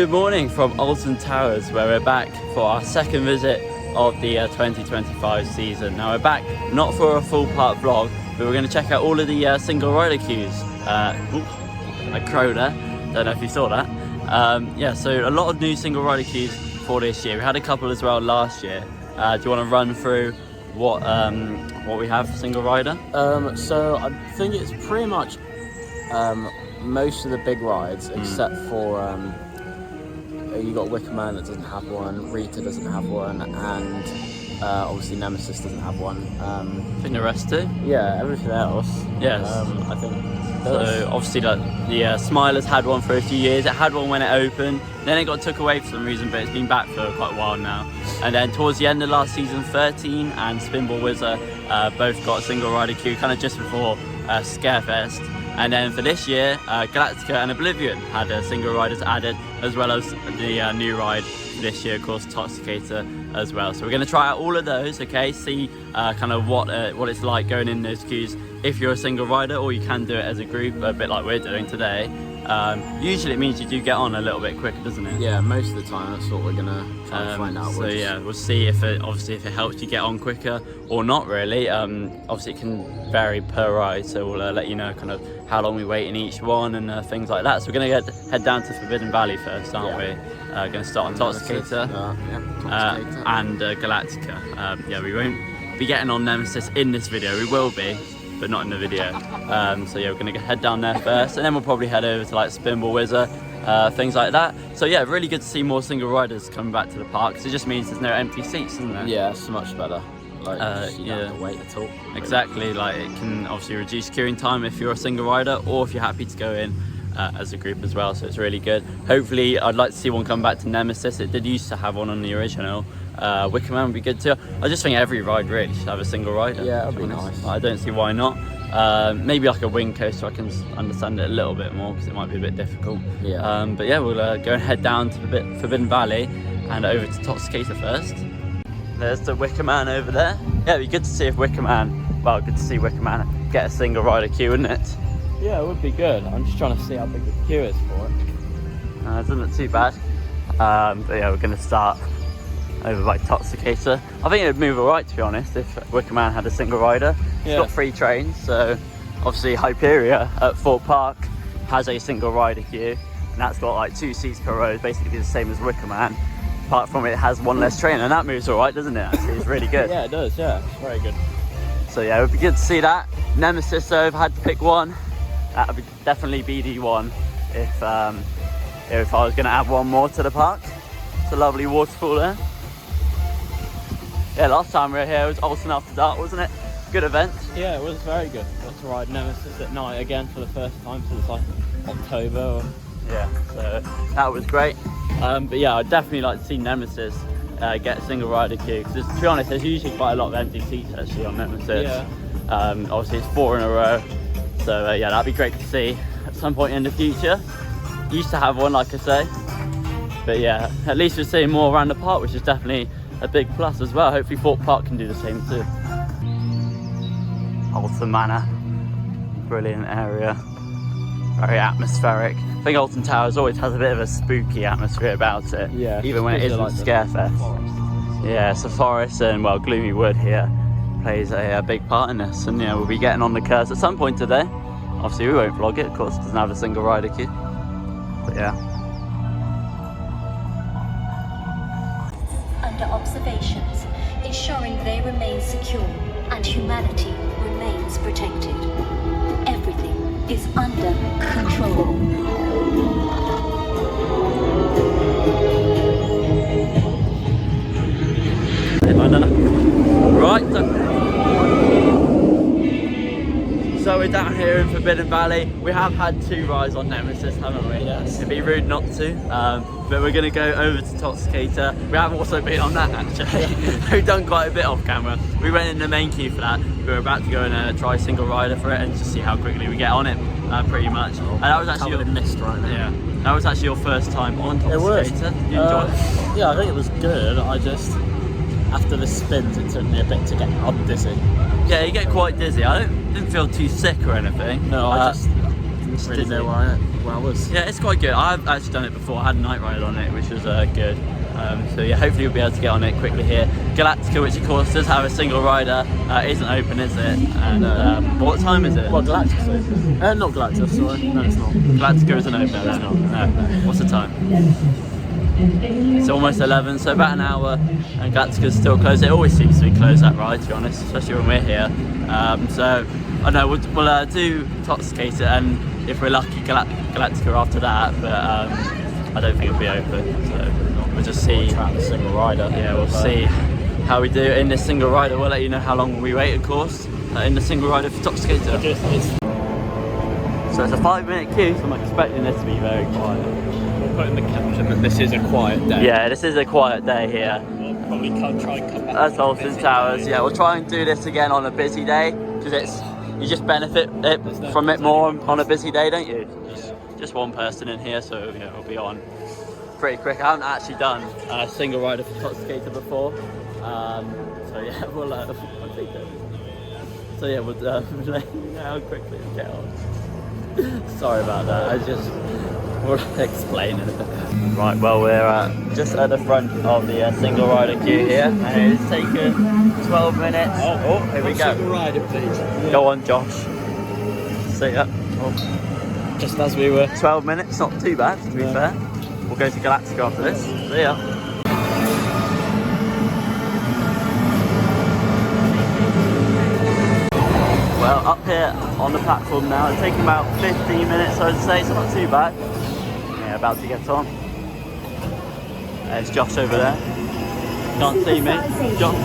Good morning from Alton Towers, where we're back for our second visit of the 2025 season. Now we're back not for a full park vlog, but we're going to check out all of the single rider queues. A crow there, don't know if you saw that. Yeah, so a lot of new single rider queues for this year. We had a couple as well last year. Do you want to run through what we have for single rider? So I think it's pretty much most of the big rides, except for you got Wicker Man that doesn't have one, Rita doesn't have one, and obviously Nemesis doesn't have one. I think the rest do. Yeah, everything else. Yes. I think. So obviously the Smilers had one for a few years. It had one when it opened, then it got took away for some reason, but it's been back for quite a while now. And then towards the end of last season, 13 and Spinball Whizzer both got a single rider queue, kind of just before Scarefest. And then for this year, Galactica and Oblivion had single riders added, as well as the new ride this year, of course, Toxicator as well. So we're going to try out all of those, okay? See kind of what it's like going in those queues if you're a single rider, or you can do it as a group, a bit like we're doing today. Usually it means you do get on a little bit quicker, doesn't it? Yeah, most of the time that's what we're gonna try and find out. So yeah, we'll see if it helps you get on quicker or not really. Obviously it can vary per ride, so we'll let you know kind of how long we wait in each one and things like that. So we're gonna head down to Forbidden Valley first, aren't we? Going to start on Toxicator and Galactica. Yeah, we won't be getting on Nemesis in this video. We will be, but not in the video. So yeah, we're gonna head down there first, and then we'll probably head over to like Spinball Whizzer, things like that. So yeah, really good to see more single riders coming back to the park, because it just means there's no empty seats, isn't there? Yeah, it's much better. Like, you yeah, don't have to wait at all. Exactly, like it can obviously reduce queuing time if you're a single rider, or if you're happy to go in as a group as well, so it's really good. Hopefully, I'd like to see one come back to Nemesis. It did used to have one on the original. Wicker Man would be good too. I just think every ride really should have a single rider. Yeah, that'd be nice. I don't see why not. Maybe like a wing coaster, I can understand it a little bit more, because it might be a bit difficult. Yeah. But yeah, we'll go and head down to Forbidden Valley and over to Toxicator first. There's the Wicker Man over there. Yeah, it'd be good to see if Wicker Man get a single rider queue, wouldn't it? Yeah, it would be good. I'm just trying to see how big the queue is for it. It doesn't look too bad. But yeah, we're going to start over by Toxicator. I think it'd move alright, to be honest, if Wicker Man had a single rider. It's got 3 trains, so obviously Hyperia at Fort Park has a single rider queue, and that's got like 2 seats per row, basically the same as Wicker Man. Apart from it has 1 less train, and that moves alright, doesn't it? Actually, it's really good. Yeah, it does, yeah, it's very good. So yeah, it would be good to see that. Nemesis, though, if I had to pick one, that would definitely be the one if I was going to add one more to the park. It's a lovely waterfall there. Yeah, last time we were here it was Alton After Dark, wasn't it? Good event. Yeah, it was very good. Got to ride Nemesis at night again for the first time since like October. Yeah, so that was great. But yeah, I'd definitely like to see Nemesis get a single rider queue, because to be honest, there's usually quite a lot of empty seats actually on Nemesis. Yeah. Obviously it's 4 in a row, so yeah, that'd be great to see at some point in the future. Used to have one, like I say, but yeah, at least we're seeing more around the park, which is definitely a big plus as well. Hopefully Fort Park can do the same too. Alton Manor, brilliant area, very atmospheric. I think Alton Towers always has a bit of a spooky atmosphere about it, yeah, even when it isn't like Scarefest. Yeah, it's a forest, and well, Gloomy Wood here plays a big part in this, and yeah, we'll be getting on the curse at some point today. Obviously we won't vlog it, of course, it doesn't have a single rider queue, but yeah. Under observations, ensuring they remain secure and humanity remains protected. Everything is under control. Right, so we're down here in Forbidden Valley. We have had 2 rides on Nemesis, haven't we? Yes. It'd be rude not to, but we're going to go over to Toxicator. We have also been on that actually. We've done quite a bit off camera. We went in the main queue for that. We were about to go and try single rider for it and just see how quickly we get on it, pretty much. And that was actually your mist right now. Yeah, that was actually your first time on Toxicator. Did you enjoy it? Yeah, I think it was good. I just, after the spins, it took me a bit to get up dizzy. Yeah, you get quite dizzy. I didn't feel too sick or anything. No, I just just really dizzy. know where I was. Yeah, it's quite good. I've actually done it before. I had a night ride on it, which was good. So yeah, hopefully we'll be able to get on it quickly here. Galactica, which of course does have a single rider, isn't open, is it? And what time is it? Well, Galactica's open. Not Galactica, sorry. No, it's not. Galactica isn't open. It's not. No. What's the time? It's almost 11, so about an hour, and Galactica's still closed. It always seems to be closed, that ride, to be honest, especially when we're here. So I know we'll do Toxicator, and if we're lucky, Galactica after that. But I don't think it'll be open. So we'll just see. We'll try the single rider. Yeah, we'll see how we do in this single rider. We'll let you know how long we wait, of course, in the single rider for Toxicator. So it's a 5-minute queue, so I'm expecting this to be very quiet. We'll put in the caption that this is a quiet day. Yeah, this is a quiet day here. We'll probably try and come back. That's Alton Towers. Yeah, we'll try and do this again on a busy day, because you just benefit from it more on a busy day, don't you? Just one person in here, so yeah, we'll be on pretty quick. I haven't actually done a single rider for Toxicator before, so yeah, we'll take it. So yeah, we'll let you know how quickly we get on. Sorry about that. We'll explain in a bit. Right, well, we're just at the front of the single rider queue here, and it's taken 12 minutes. Oh, here we go. Single rider, please. Go on, Josh. See ya. Just as we were. 12 minutes, not too bad, to be fair. We'll go to Galactica after this. See ya. Well, up here on the platform now, it's taking about 15 minutes, so I'd say, so not too bad. Yeah, about to get on. There's Josh over there. Can't see me. Josh.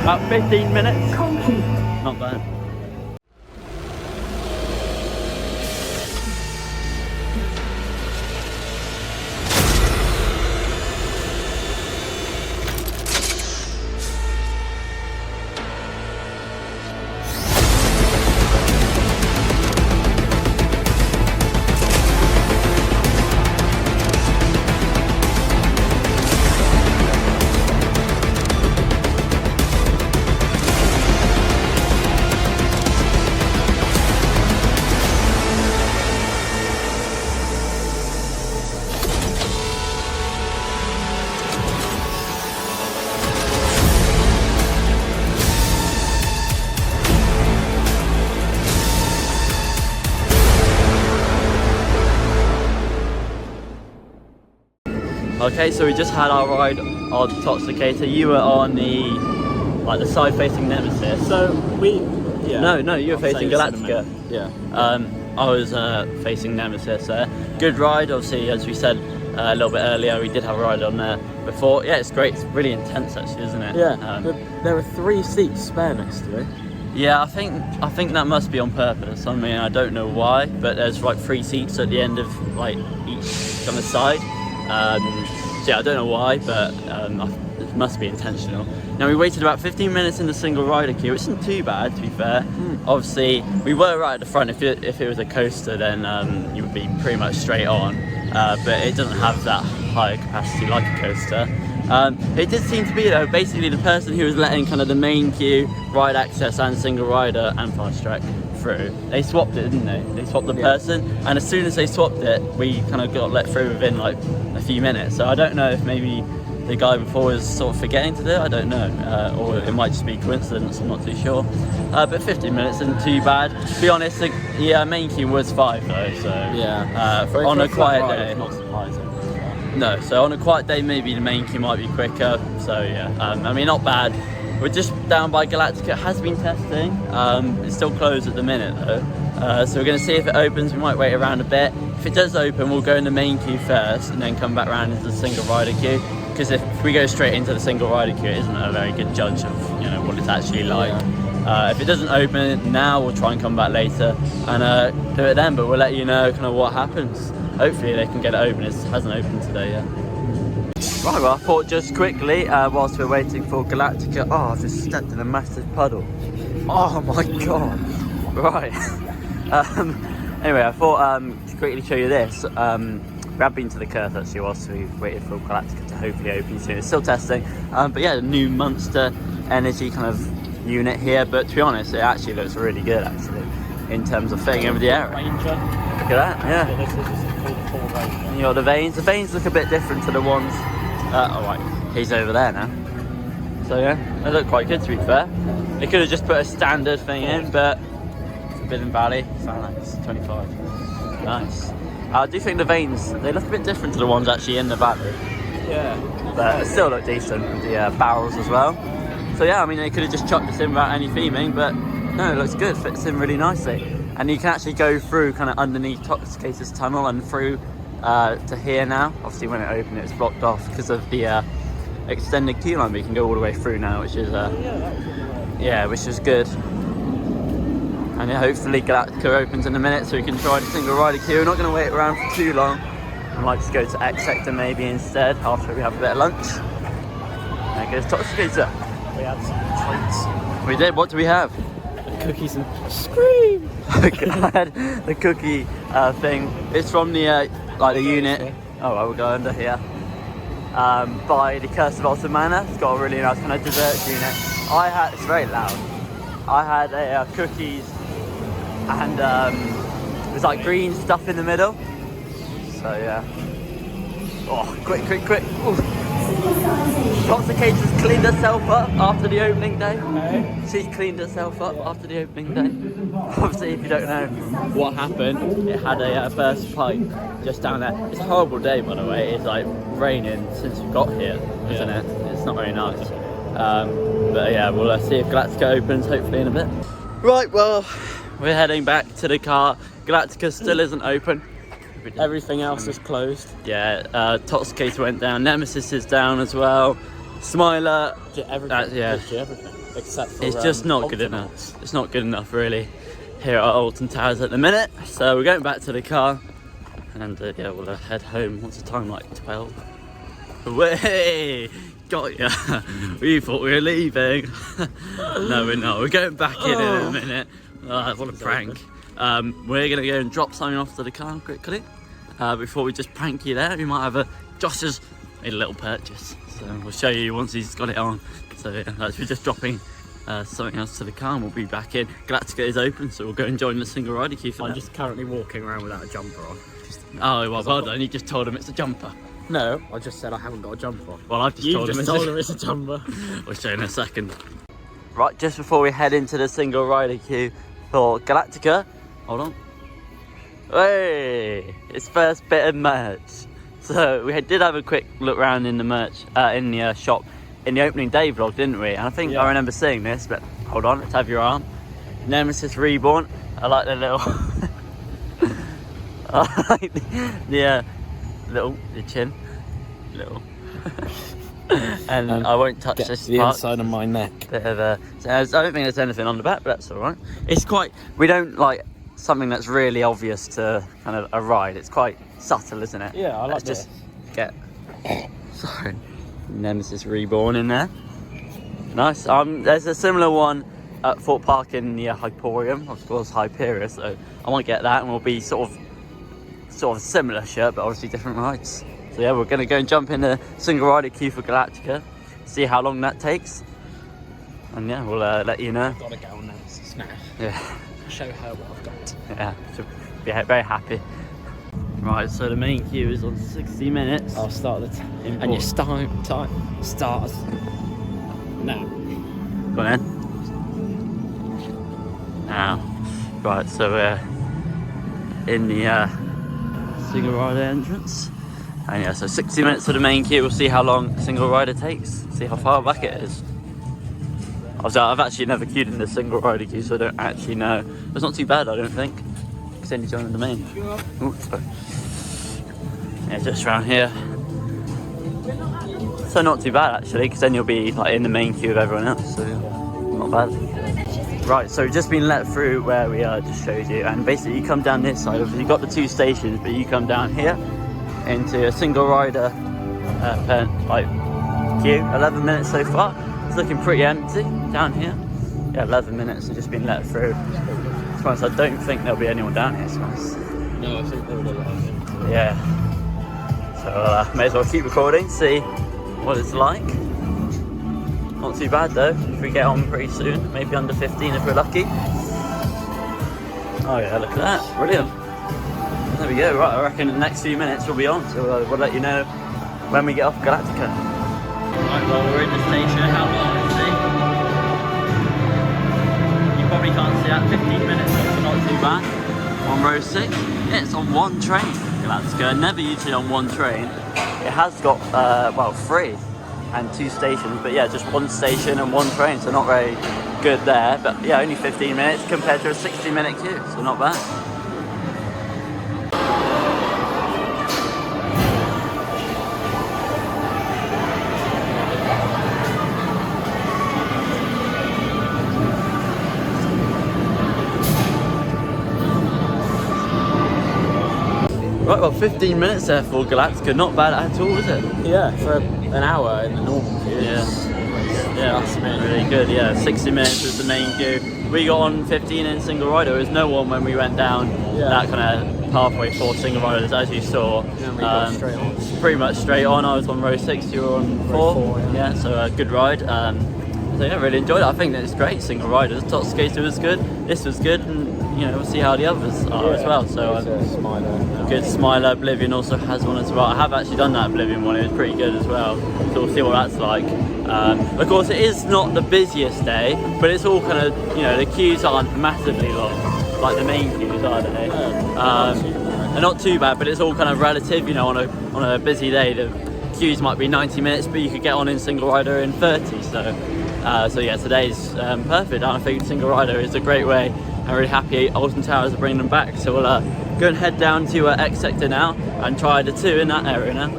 About 15 minutes. Not bad. Okay, so we just had our ride on Toxicator. You were on the side-facing Nemesis. So No, you were facing Galactica. Yeah. I was facing Nemesis. Good ride, obviously, as we said a little bit earlier. We did have a ride on there before. Yeah, it's great. It's really intense, actually, isn't it? Yeah. There are 3 seats spare next to it. Yeah, I think that must be on purpose. I mean, I don't know why, but there's like 3 seats at the end of like each on the side. So yeah, I don't know why, but it must be intentional. Now, we waited about 15 minutes in the single rider queue, which isn't too bad, to be fair. Obviously, we were right at the front. If it was a coaster, then you would be pretty much straight on. But it doesn't have that high capacity like a coaster. It did seem to be, though, basically the person who was letting kind of the main queue, ride access and single rider and fast track through, they swapped it, didn't they? They swapped the person, and as soon as they swapped it, we kind of got let through within like a few minutes. So I don't know if maybe the guy before was sort of forgetting to do it, I don't know, or it might just be coincidence, I'm not too sure. But 15 minutes isn't too bad. To be honest, the main queue was 5 though, so yeah. On a quiet day, it's not surprising. No, so on a quiet day, maybe the main queue might be quicker. So yeah, I mean, not bad. We're just down by Galactica. It has been testing. It's still closed at the minute though. So we're going to see if it opens. We might wait around a bit. If it does open, we'll go in the main queue first and then come back around into the single rider queue. Because if we go straight into the single rider queue, it isn't a very good judge of what it's actually like. If it doesn't open now, we'll try and come back later and do it then. But we'll let you know kind of what happens. Hopefully they can get it open. It hasn't opened today yet. Right, well, I thought just quickly, whilst we're waiting for Galactica... Oh, I've just stepped in a massive puddle. Oh my god. Right. Anyway, I thought to quickly show you this. We have been to the Curse actually whilst we waited for Galactica to hopefully open soon. It's still testing. But yeah, the new Monster Energy kind of unit here. But to be honest, it actually looks really good actually. in terms of fitting over the area. Ranger. Look at that, yeah. This is called the full Ranger. And you got the veins. The veins look a bit different to the ones. Oh right, he's over there now. So yeah, they look quite good to be fair. They could have just put a standard thing in, but it's a bit in Valley. Sound like it's 25. Nice. I do think the veins, they look a bit different to the ones actually in the Valley. Yeah. But it still look decent with the barrels as well. So yeah, I mean they could have just chucked this in without any theming, but no, it looks good, fits in really nicely. And you can actually go through kind of underneath Toxicator's tunnel and through to here now. Obviously when it opened it was blocked off because of the extended queue line, but you can go all the way through now, which is which is good. And yeah, hopefully Galactica opens in a minute so we can try the single rider queue. We're not going to wait around for too long. I might just go to X Sector maybe instead after we have a bit of lunch. There goes Toxicator. We had some treats. We did. What do we have? Cookies and scream. I had the cookie thing. It's from the the unit. Oh, well, we'll go under here. By the Curse of Alton Manor. It's got a really nice kind of dessert unit. It's very loud. I had a cookies and it was like green stuff in the middle. So yeah. Oh, quick. Ooh. Toxicator's cleaned herself up after the opening day. Okay. She cleaned herself up after the opening day. Obviously, if you don't know what happened, it had a burst pipe just down there. It's a horrible day, by the way. It's like raining since we got here, isn't it? It's not very nice. But yeah, we'll see if Galactica opens hopefully in a bit. Right, well, we're heading back to the car. Galactica still isn't open. Everything else is closed. Yeah, Toxicator went down, Nemesis is down as well, Smiler, Everything. yeah. Everything. Except for It's just not good Optimus. enough. It's not good enough really here at Alton Towers at the minute. So we're going back to the car and yeah, we'll head home. What's the time, like 12? Way! Got ya! We thought we were leaving. No, we're not. We're going back in a minute. What a prank. We're going to go and drop something off to the car quickly. Before we just prank you there, we might have Josh has made a little purchase. So we'll show you once he's got it on. So yeah, we're just dropping something else to the car and we'll be back in. Galactica is open, so we'll go and join the single rider queue for I'm that. just currently walking around without a jumper on. Oh, well done. You just told him it's a jumper. No, I just said I haven't got a jumper on. Well, I've just told him it's a jumper. We'll show you in a second. Right, just before we head into the single rider queue for Galactica, hold on. Hey, it's first bit of merch. So we did have a quick look around in the merch, in the shop, in the opening day vlog, didn't we? And I think I remember seeing this, but hold on, let's have your arm. Nemesis Reborn. I like the little, I like the chin, little. And I won't touch this the part. inside of my neck. Bit of a, I don't think there's anything on the back, but that's all right. It's quite, we don't like something that's really obvious to kind of a ride. It's quite subtle, isn't it? Yeah, I like Let's just get, sorry, Nemesis Reborn in there. Nice. There's a similar one at Fort Park in the Hyperium, of course Hyperia, so I might get that and we'll be sort of a similar shirt, but obviously different rides. So yeah, we're going to go and jump in the single rider queue for Galactica, see how long that takes, and yeah, we'll let you know. I've got to go on Nemesis now. Yeah. Show her what I've got. Yeah, she'll be very happy. Right, so the main queue is on 60 minutes. I'll start the time. And your time starts now. Go on then. Now. Right, so we're in the single rider entrance. And yeah, so 60 minutes to the main queue. We'll see how long a single rider takes. See how far back it is. I've actually never queued in the single rider queue, so I don't actually know. It's not too bad, I don't think. Because then you join the main. Ooh, sorry. Yeah, just around here. So not too bad actually, because then you'll be like in the main queue of everyone else. So yeah, not bad. Right, so we've just been let through where we just showed you, and basically you come down this side. Obviously you've got the two stations, but you come down here into a single rider queue. 11 minutes so far. It's looking pretty empty down here. Yeah, 11 minutes have just been let through. To be honest, I don't think there'll be anyone down here, to be honest. No, I think they're all alive. Yeah. So may as well keep recording, see what it's like. Not too bad though, if we get on pretty soon, maybe under 15 if we're lucky. Oh yeah, look at that. Brilliant. There we go. Right, I reckon in the next few minutes we'll be on. So we'll let you know when we get off Galactica. Right, well, we're in the station. How long is it? You probably can't see that. 15 minutes, so not too bad. On row 6. Yeah, it's on one train. Galactica. Never usually on one train. It has got, well, 3 and 2 stations. But yeah, just one station and one train. So not very good there. But yeah, only 15 minutes compared to a 60-minute queue. So not bad. Right, well, 15 minutes there for Galactica. Not bad at all, is it? Yeah, for an hour in the normal queue. Yeah, that's really good. Yeah, 60 minutes was the main queue. We got on 15 in single rider. There was no one when we went down that kind of pathway for single riders, as you saw. Yeah, we got straight on. Pretty much straight on. I was on row 6, you were on 4. Yeah, so a good ride. So yeah, really enjoyed it. I think that it's great. Single riders. Top Skater was good. This was good, and you know, we'll see how the others are as well. So good Smiler. Oblivion also has one as well. I have actually done that Oblivion one. It was pretty good as well. So we'll see what that's like. Of course, it is not the busiest day, but it's all kind of, you know, the queues aren't massively long, like the main queues, are they? They're not too bad, but it's all kind of relative. You know, on a busy day, the queues might be 90 minutes, but you could get on in single rider in 30. So yeah, today's perfect. I think single rider is a great way. I'm really happy Alton Towers are bringing them back. So we'll go and head down to X sector now and try the 2 in that area now.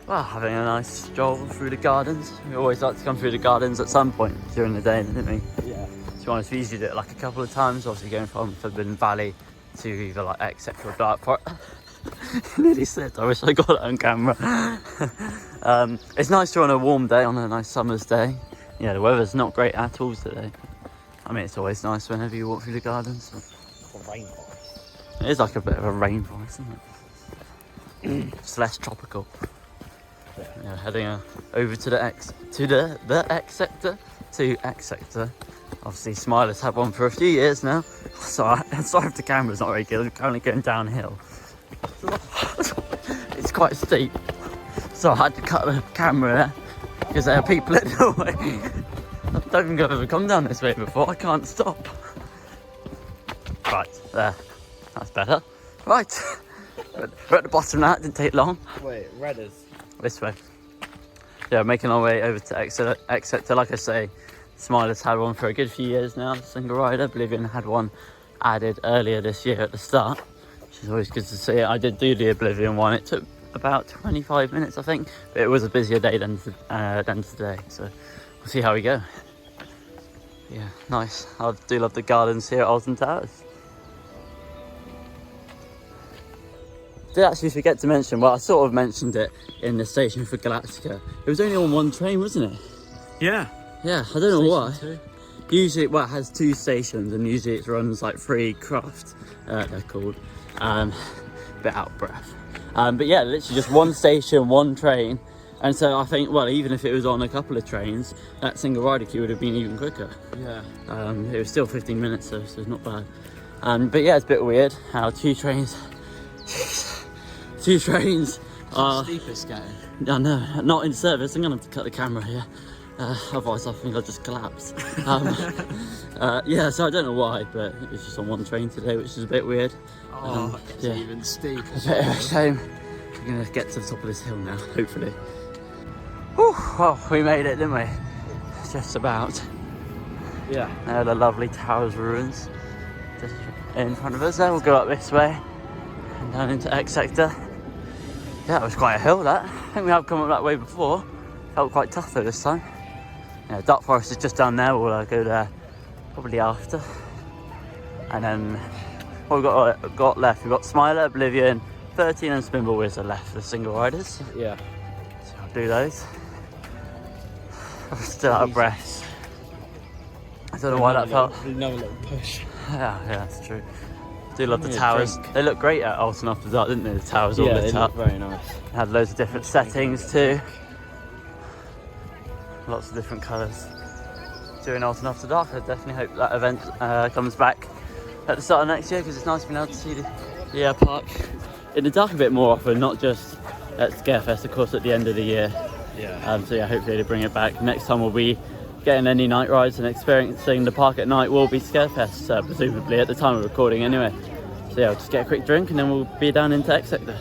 Well, having a nice stroll through the gardens. We always like to come through the gardens at some point during the day, don't we? Yeah. To be honest, we usually do it like a couple of times. Obviously going from Forbidden Valley to either like X sector or Dark Forest. Nearly slipped. I wish I got it on camera. It's nice to on a warm day, on a nice summer's day. Yeah, the weather's not great at all today. I mean, it's always nice whenever you walk through the gardens. Rainforest. It is like a bit of a rainforest, isn't it? It's less tropical. Yeah, heading over to the X sector, to X sector. Obviously, Smiler's had one for a few years now. Sorry if the camera's not very good. I'm currently going downhill. It's quite steep, so I had to cut the camera because there are people in the way. I don't think I've ever come down this way before. I can't stop. Right, there. That's better. Right. We're at the bottom now. It didn't take long. Wait, Redders. This way. Yeah, making our way over to X sector. Like I say, Smiler's had one for a good few years now. Single rider. Oblivion had one added earlier this year at the start, which is always good to see. I did do the Oblivion one. It took about 25 minutes, I think, but it was a busier day than today. So we'll see how we go. Yeah, nice. I do love the gardens here at Alton Towers. Did actually forget to mention, well, I sort of mentioned it in the station for Galactica. It was only on one train, wasn't it? Yeah. Yeah, I don't know why. 2. Usually, well, it has 2 stations, and usually it runs like 3 craft, they're called. Bit out of breath. But yeah, literally just one station, one train. And so I think, well, even if it was on a couple of trains, that single rider queue would have been even quicker. Yeah. It was still 15 minutes, so it's not bad. But yeah, it's a bit weird how 2 trains... 2 trains are... Steepest getting. I know, not in service. I'm going to have to cut the camera here. Otherwise I think I'll just collapse. Yeah, so I don't know why, but it was just on one train today, which is a bit weird. It's even steep. A bit of a shame. We're going to get to the top of this hill now, hopefully. Whew, well, we made it, didn't we? Just about. Yeah. There are the lovely Towers ruins just in front of us there. We'll go up this way and down into X sector. Yeah, it was quite a hill, that. I think we have come up that way before. Felt quite tough though this time. Yeah, Dark Forest is just down there. We'll go there probably after. And then what we've got left, we've got Smiler, Oblivion, 13 and Spinball Wizard left for single riders. Yeah. So I'll do those. I'm still out of breath. I don't know why that felt. Another little push. Yeah, that's true. I do love the towers. They look great at Alton after dark, didn't they? The towers all lit up. Look very nice. They had loads of different settings too. Lots of different colours. Doing Alton after dark. I definitely hope that event comes back at the start of next year, because it's nice being able to see the park in the dark a bit more often, not just at Scarefest, of course, at the end of the year. Yeah. So yeah, hopefully they bring it back. Next time we'll be getting any night rides and experiencing the park at night will be Scarefest, presumably at the time of recording anyway. So yeah, I'll just get a quick drink and then we'll be down into X Sector.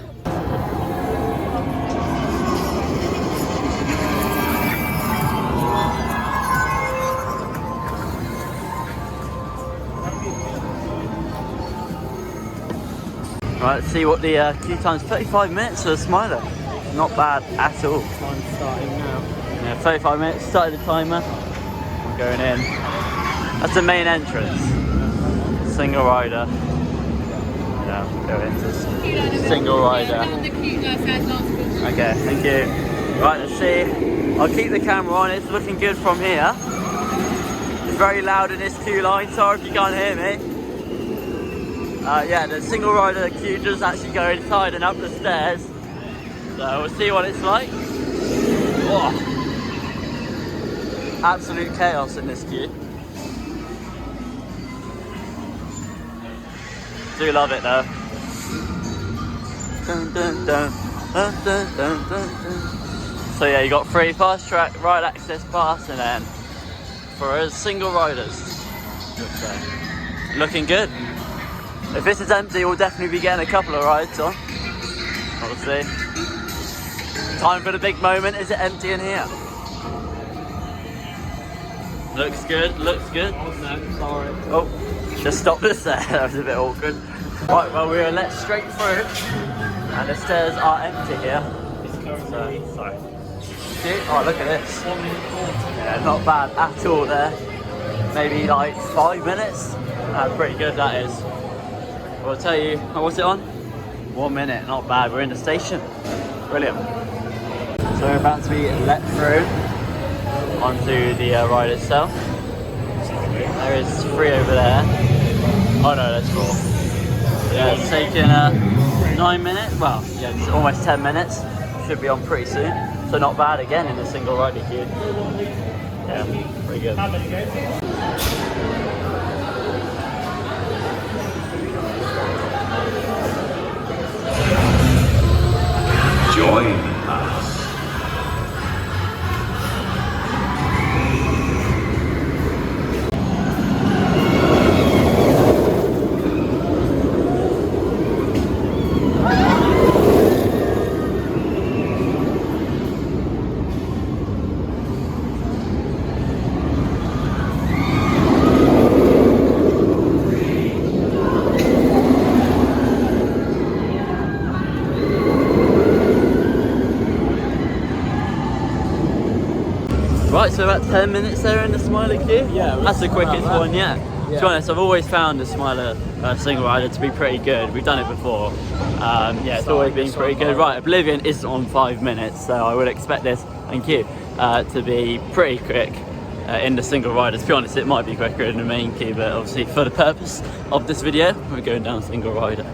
Right, let's see what the queue time's. 35 minutes for a Smiler. Not bad at all. Time's starting now. Yeah, 35 minutes, started the timer. I'm going in. That's the main entrance. Single rider. Yeah, go into single rider. Okay, thank you. Right, let's see. I'll keep the camera on, it's looking good from here. It's very loud in this queue line, sorry if you can't hear me. Yeah, the single rider queue does actually go inside and up the stairs. So we'll see what it's like. Whoa. Absolute chaos in this queue. Do love it though. Dun, dun, dun, dun, dun, dun, dun. So yeah, you got free fast track ride access pass, and then for us single riders. Looking good. If this is empty, we'll definitely be getting a couple of rides on. We'll see. Time for the big moment. Is it empty in here? Looks good, looks good. Oh no, sorry. Oh, just stop this there. That was a bit awkward. Right, well, we were let straight through, and the stairs are empty here. So, sorry. Oh, look at this. 1 minute 40. Yeah, not bad at all there. Maybe like 5 minutes. That's pretty good, that is. I'll tell you, what's it on? 1 minute, not bad. We're in the station. Brilliant. So we're about to be let through onto the ride itself. There is 3 over there. Oh no, there's 4. Yeah, it's taken 9 minutes. Well, yeah, it's almost 10 minutes. Should be on pretty soon. So not bad again in a single rider queue. Yeah, pretty good. Join us. Right, so about 10 minutes there in the Smiler queue. Yeah, that's the quickest one yet. Yeah. To be honest, I've always found the Smiler single rider to be pretty good. We've done it before. Yeah, it's always been pretty good. Right, Oblivion isn't on 5 minutes, so I would expect this, thank you, to be pretty quick in the single rider. To be honest, it might be quicker in the main queue, but obviously for the purpose of this video, we're going down single rider.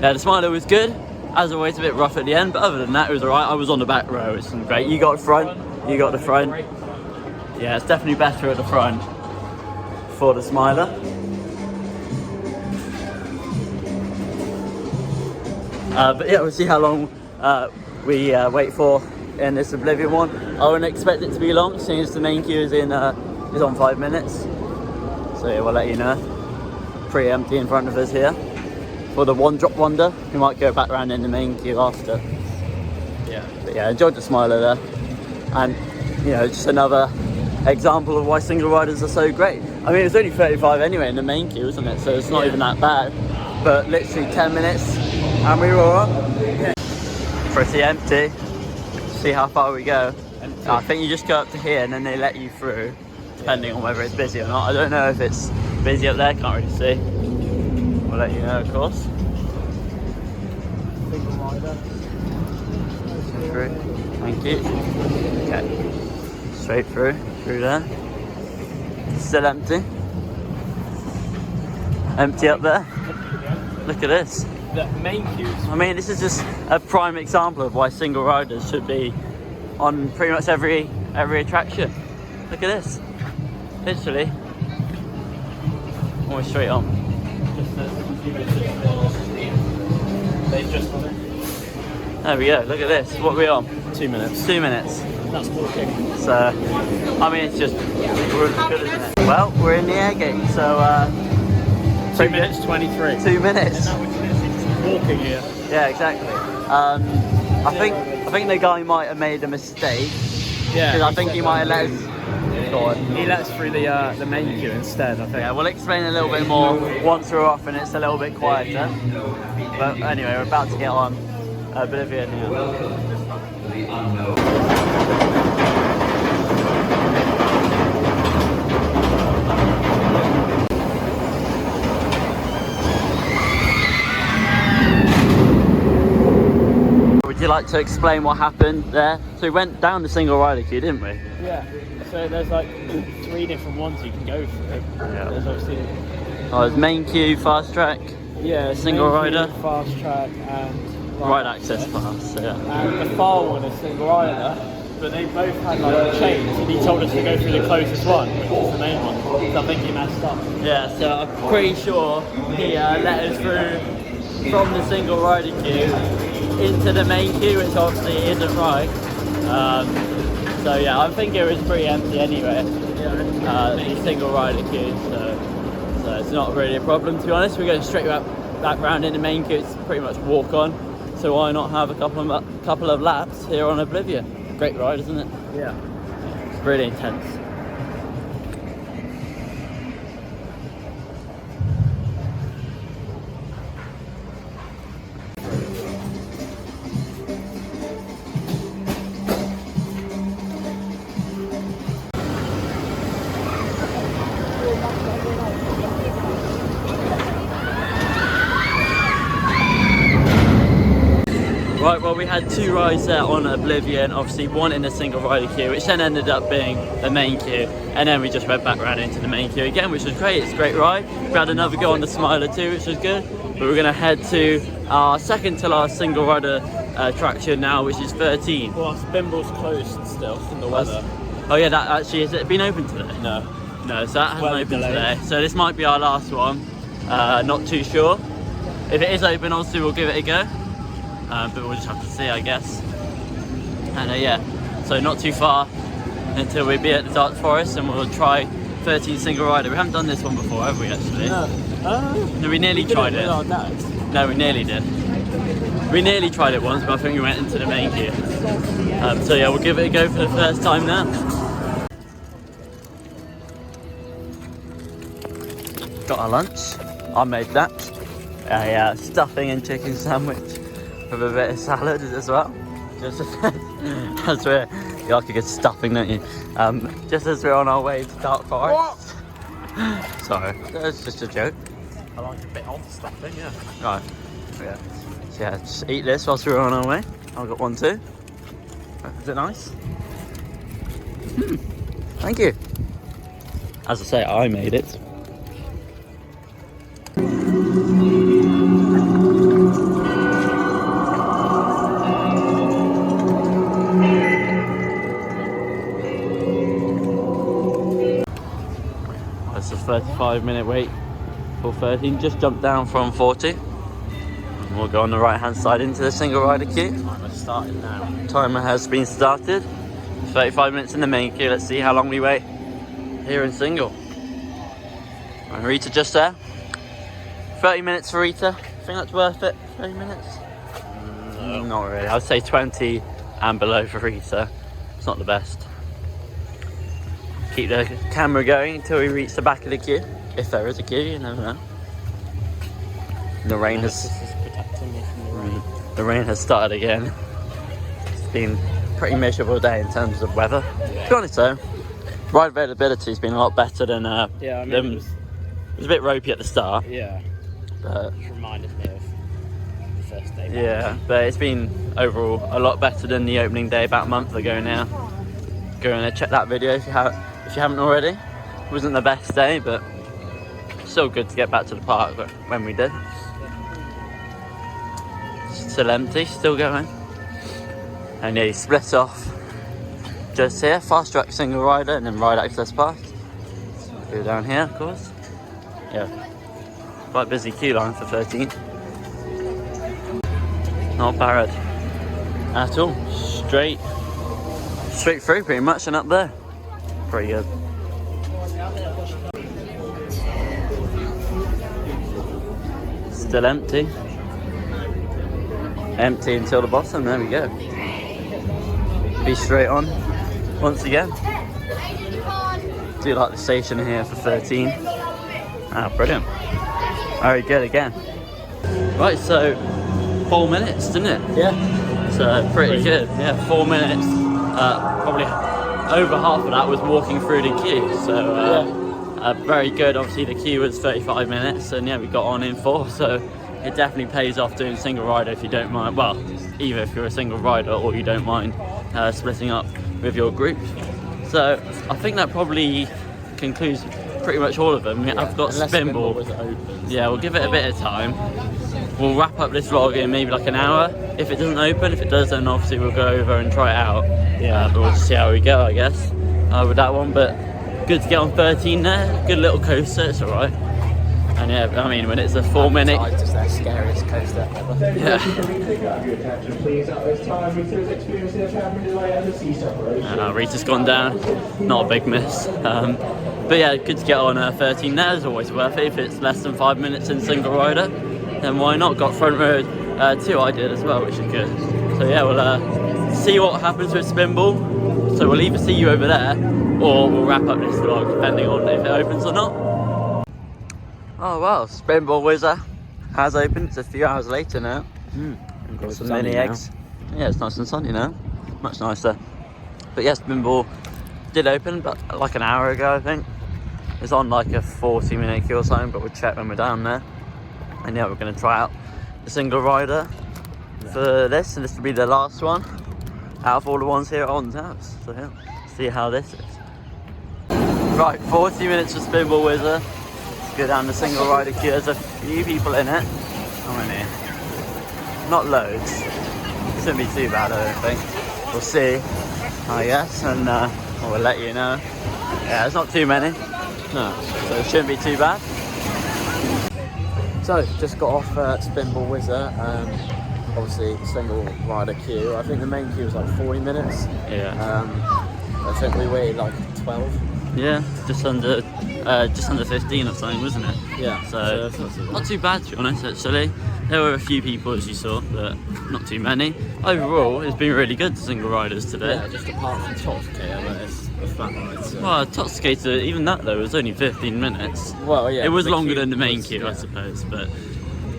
Yeah, the Smiler was good. As always, a bit rough at the end, but other than that, it was alright. I was on the back row, it's great. You got the front, you got the front. Yeah, it's definitely better at the front for the Smiler. But yeah, we'll see how long we wait for in this Oblivion one. I wouldn't expect it to be long, seeing as the main queue is on 5 minutes. So yeah, we'll let you know. Pretty empty in front of us here. For the One Drop Wonder, we might go back around in the main queue after. Yeah. But yeah, enjoyed the Smiler there. And you know, just another example of why single riders are so great. I mean, it's only 35 anyway in the main queue, isn't it? So it's not even that bad. But literally 10 minutes and we were on. Yeah. Pretty empty. See how far we go. Empty. I think you just go up to here and then they let you through, depending on whether it's busy or not. I don't know if it's busy up there, can't really see. We'll let you know, of course. Single rider. Through. Thank you. Okay. Straight through there. Still empty. Empty up there. Look at this. The main queues. I mean, this is just a prime example of why single riders should be on pretty much every attraction. Look at this. Literally. Almost straight on. They've just done it. There we go, look at this. What are we on? 2 minutes. 2 minutes. That's walking. So, I mean, it's just good, isn't it? Well, we're in the air gate, so 2 minutes 23. 2 minutes. Walking here. Yeah, exactly. I think the guy might have made a mistake. Yeah. Because I think he might have let us. Go on. He let us through the main queue instead, I think. Yeah, we'll explain a little bit more once we're off and it's a little bit quieter. But anyway, we're about to get on Oblivion now. Would you like to explain what happened there? So we went down the single rider queue, didn't we? Yeah. So there's like 3 different ones you can go through. Yeah. There's obviously There's main queue, fast track, single rider, fast track, and ride access pass. Yeah. And the far one is single rider, but they both had like chains, and he told us to go through the closest one, which is the main one. So I think he messed up. Yeah. So I'm pretty sure he let us through from the single rider queue into the main queue, which obviously isn't right. So yeah, I think it was pretty empty anyway. The single rider queue, so it's not really a problem, to be honest. We're going straight back round in the main queue. It's pretty much walk on. So why not have a couple of laps here on Oblivion? Great ride, isn't it? Yeah. It's really intense. Right, well, we had 2 rides there on Oblivion, obviously one in the single rider queue, which then ended up being the main queue, and then we just went back round into the main queue again, which was great. It's a great ride. We had another go on the Smiler too, which was good, but we're going to head to our second to last single rider attraction now, which is 13. Well, Spimble's closed still from the weather. Oh yeah, that actually, has it been open today? No. No, so that hasn't Well, opened delayed. today. So this might be our last one, not too sure. If it is open, obviously we'll give it a go. But we'll just have to see, I guess. And yeah, so not too far until we be at the Dark Forest, and we'll try 13 single rider. We haven't done this one before, have we, actually? No. No, we nearly tried it. With our dads. No, we nearly did. We nearly tried it once, but I think we went into the main queue. So yeah, we'll give it a go for the first time now. Got our lunch. I made that. A stuffing and chicken sandwich with a bit of salad as well. Just as we're, you like a good stuffing, don't you? Just as we're on our way to Dark Forest. Sorry, that's just a joke. I like a bit of stuffing, yeah. Right, yeah. So yeah, just eat this whilst we're on our way. I've got one too. Is it nice? Thank you. As I say, I made it. It's a 35-minute wait for 13. Just jumped down from 40. And we'll go on the right-hand side into the single rider queue. Timer's started now. Timer has been started. 35 minutes in the main queue. Let's see how long we wait here in single. And Rita just there. 30 minutes for Rita. Think that's worth it? 30 minutes? No. Not really. I'd say 20 and below for Rita. It's not the best. Keep the camera going until we reach the back of the queue. If there is a queue, you never know. The rain has... This is protecting me from the rain. The rain has started again. It's been a pretty miserable day in terms of weather. To be honest though, ride availability has been a lot better than Yeah, I mean, it was a bit ropey at the start. yeah, But it reminded me of the first day back. yeah, but it's been overall a lot better than the opening day about a month ago now. Go and check that video if you haven't already. It wasn't the best day, but still good to get back to the park when we did. Still empty, still going. And yeah, you split off just here, fast track single rider and then ride access pass. Go down here, of course. Yeah. Quite busy queue line for 13. Not bad at all. Straight through pretty much and up there. Pretty good. Still empty. Empty until the bottom, there we go. Be straight on once again. Do like the station here for 13. Ah, brilliant. Very good again. Right, so 4 minutes, didn't it? Yeah. So pretty good. Yeah, 4 minutes. Probably over half of that was walking through the queue. So very good. Obviously the queue was 35 minutes and yeah, we got on in 4. So it definitely pays off doing single rider if you don't mind. Well, either if you're a single rider or you don't mind splitting up with your group. So I think that probably concludes pretty much all of them. Yeah, I've got Spinball. Yeah, we'll give it a bit of time. We'll wrap up this vlog in maybe like an hour. If it doesn't open, if it does, then obviously we'll go over and try it out. Yeah. But we'll just see how we go, I guess, with that one. But good to get on 13 there. Good little coaster, it's alright. And yeah, I mean, when it's a 4 minute... It's just their scariest coaster ever. Yeah. Rita's gone down. Not a big miss. But yeah, good to get on 13 there. It's always worth it. If it's less than 5 minutes in single rider, then why not? Got front row 2 I did as well, which is good. So yeah, we'll see what happens with Spinball. So we'll either see you over there, or we'll wrap up this vlog depending on if it opens or not. Oh well, Spinball Whizzer has opened. It's a few hours later now. Got some mini eggs. Yeah, it's nice and sunny now. Much nicer. But yes, Spinball did open, but like an hour ago I think. It's on like a 40-minute queue or something, but we'll check when we're down there. And yeah, we're going to try out the single rider for this, and this will be the last one out of all the ones here at Alton Towers. So yeah, see how this is. Right, 40 minutes for Spinball Whizzer. Let's go down the single rider queue. There's a few people in it. How many? Not loads. Shouldn't be too bad, I don't think. We'll see, I guess, and we'll let you know. Yeah, it's not too many. No, so it shouldn't be too bad. So, just got off Spinball Whizzer, obviously single rider queue. I think the main queue was like 40 minutes. Yeah. I think we waited like 12. Yeah, just under 15 or something, wasn't it? Yeah. So not too bad to be honest, actually. There were a few people as you saw, but not too many. Overall, it's been really good to single riders today. Yeah, just apart from Toxicator, but it's the flat rides. So. Well, Toxicator, even that though, was only 15 minutes. Well, yeah. It was longer than the main queue, I suppose, but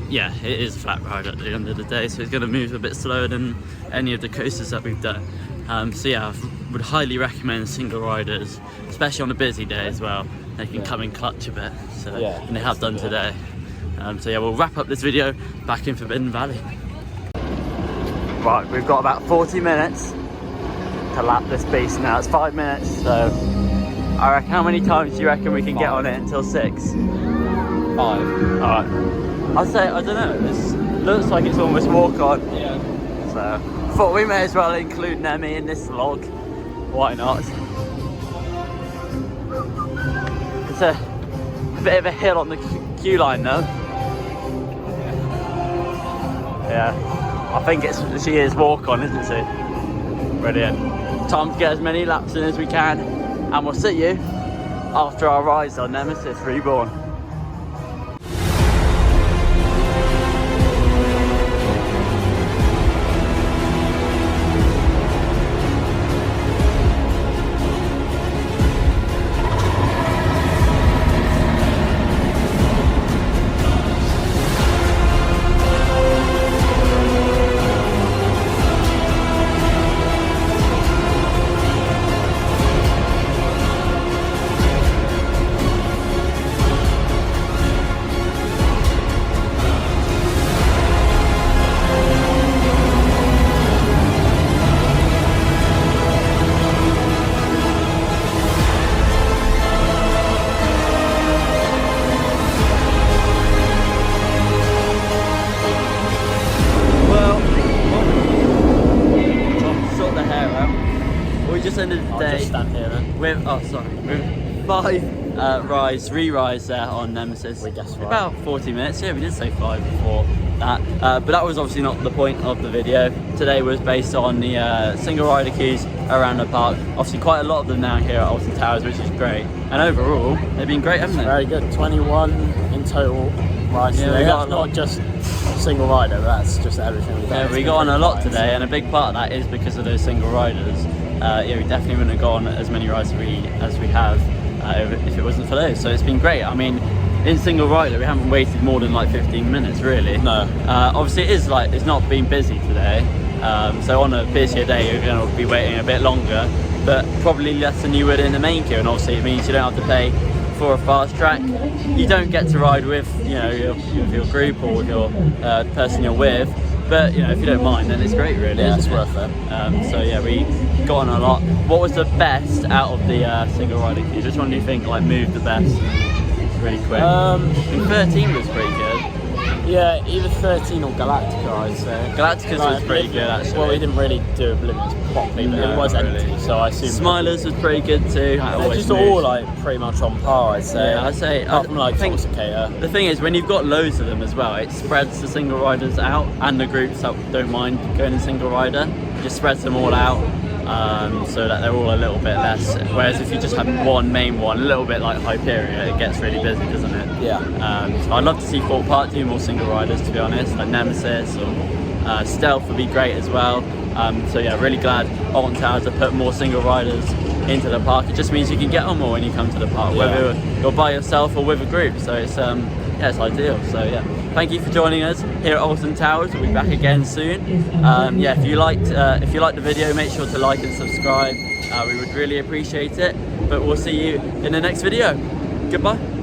yeah, it is a flat ride at the end of the day, so it's going to move a bit slower than any of the coasters that we've done. So yeah, I would highly recommend single riders, especially on a busy day as well. They can come in clutch a bit, so, and they have done today. So yeah, we'll wrap up this video back in Forbidden Valley. Right, we've got about 40 minutes to lap this beast now. It's 5 minutes, so I reckon, how many times do you reckon we can get on it until 6? 5. Alright. I'd say, I don't know, this looks like it's almost walk on. Yeah. So, thought we may as well include Nemi in this vlog. Why not? It's a bit of a hill on the queue line though. Yeah, I think she is walk on, isn't she? Brilliant. Time to get as many laps in as we can, and we'll see you after our rides on Nemesis Reborn. Just ended the day. Just stand here then. With 5 re-rides there on Nemesis. We guessed right. About 40 minutes. Yeah, we did say 5 before that. But that was obviously not the point of the video. Today was based on the single rider queues around the park. Obviously quite a lot of them now here at Alton Towers, which is great. And overall, they've been great, haven't they? Very good. 21 in total rides Yeah, today. we got That's not just single rider, that's just everything we've done. Yeah, we got on a lot today, and a big part of that is because of those single riders. Yeah, we definitely wouldn't have gone as many rides as we have if it wasn't for those. So it's been great. I mean, in single rider, we haven't waited more than like 15 minutes, really. No. Obviously, it's not been busy today. So on a busier day, you're going to be waiting a bit longer, but probably less than you would in the main queue. And obviously, it means you don't have to pay for a fast track. You don't get to ride with, your group or with your person you're with. But if you don't mind, then it's great, really. Yeah, it's isn't worth it. So yeah, we got on a lot. What was the best out of the single rider queues? Which one do you think moved the best? Really quick. I think 13 was pretty good. Yeah, either 13 or Galactica, I'd say. Galacticus was pretty good, actually. Well, we didn't really do Oblivious properly, but it was not empty, really. so I assume. Smilers was pretty good too. They're just all pretty much on par, I'd say. Yeah, I'd say. Apart from I think Toxicator. the thing is, when you've got loads of them as well, it spreads the single riders out, and the groups that don't mind going in single rider, it just spreads them all out. So that they're all a little bit less. Whereas if you just have one main one, a little bit like Hyperia, it gets really busy, doesn't it? Yeah. So I'd love to see Fort Park do more single riders, to be honest, like Nemesis or Stealth would be great as well. So yeah, really glad Alton Towers have put more single riders into the park. It just means you can get on more when you come to the park, whether you're by yourself or with a group. So it's it's ideal. So yeah, thank you for joining us here at Alton Towers. We'll be back again soon. Yeah, if you liked the video, make sure to like and subscribe. We would really appreciate it. But we'll see you in the next video. Goodbye.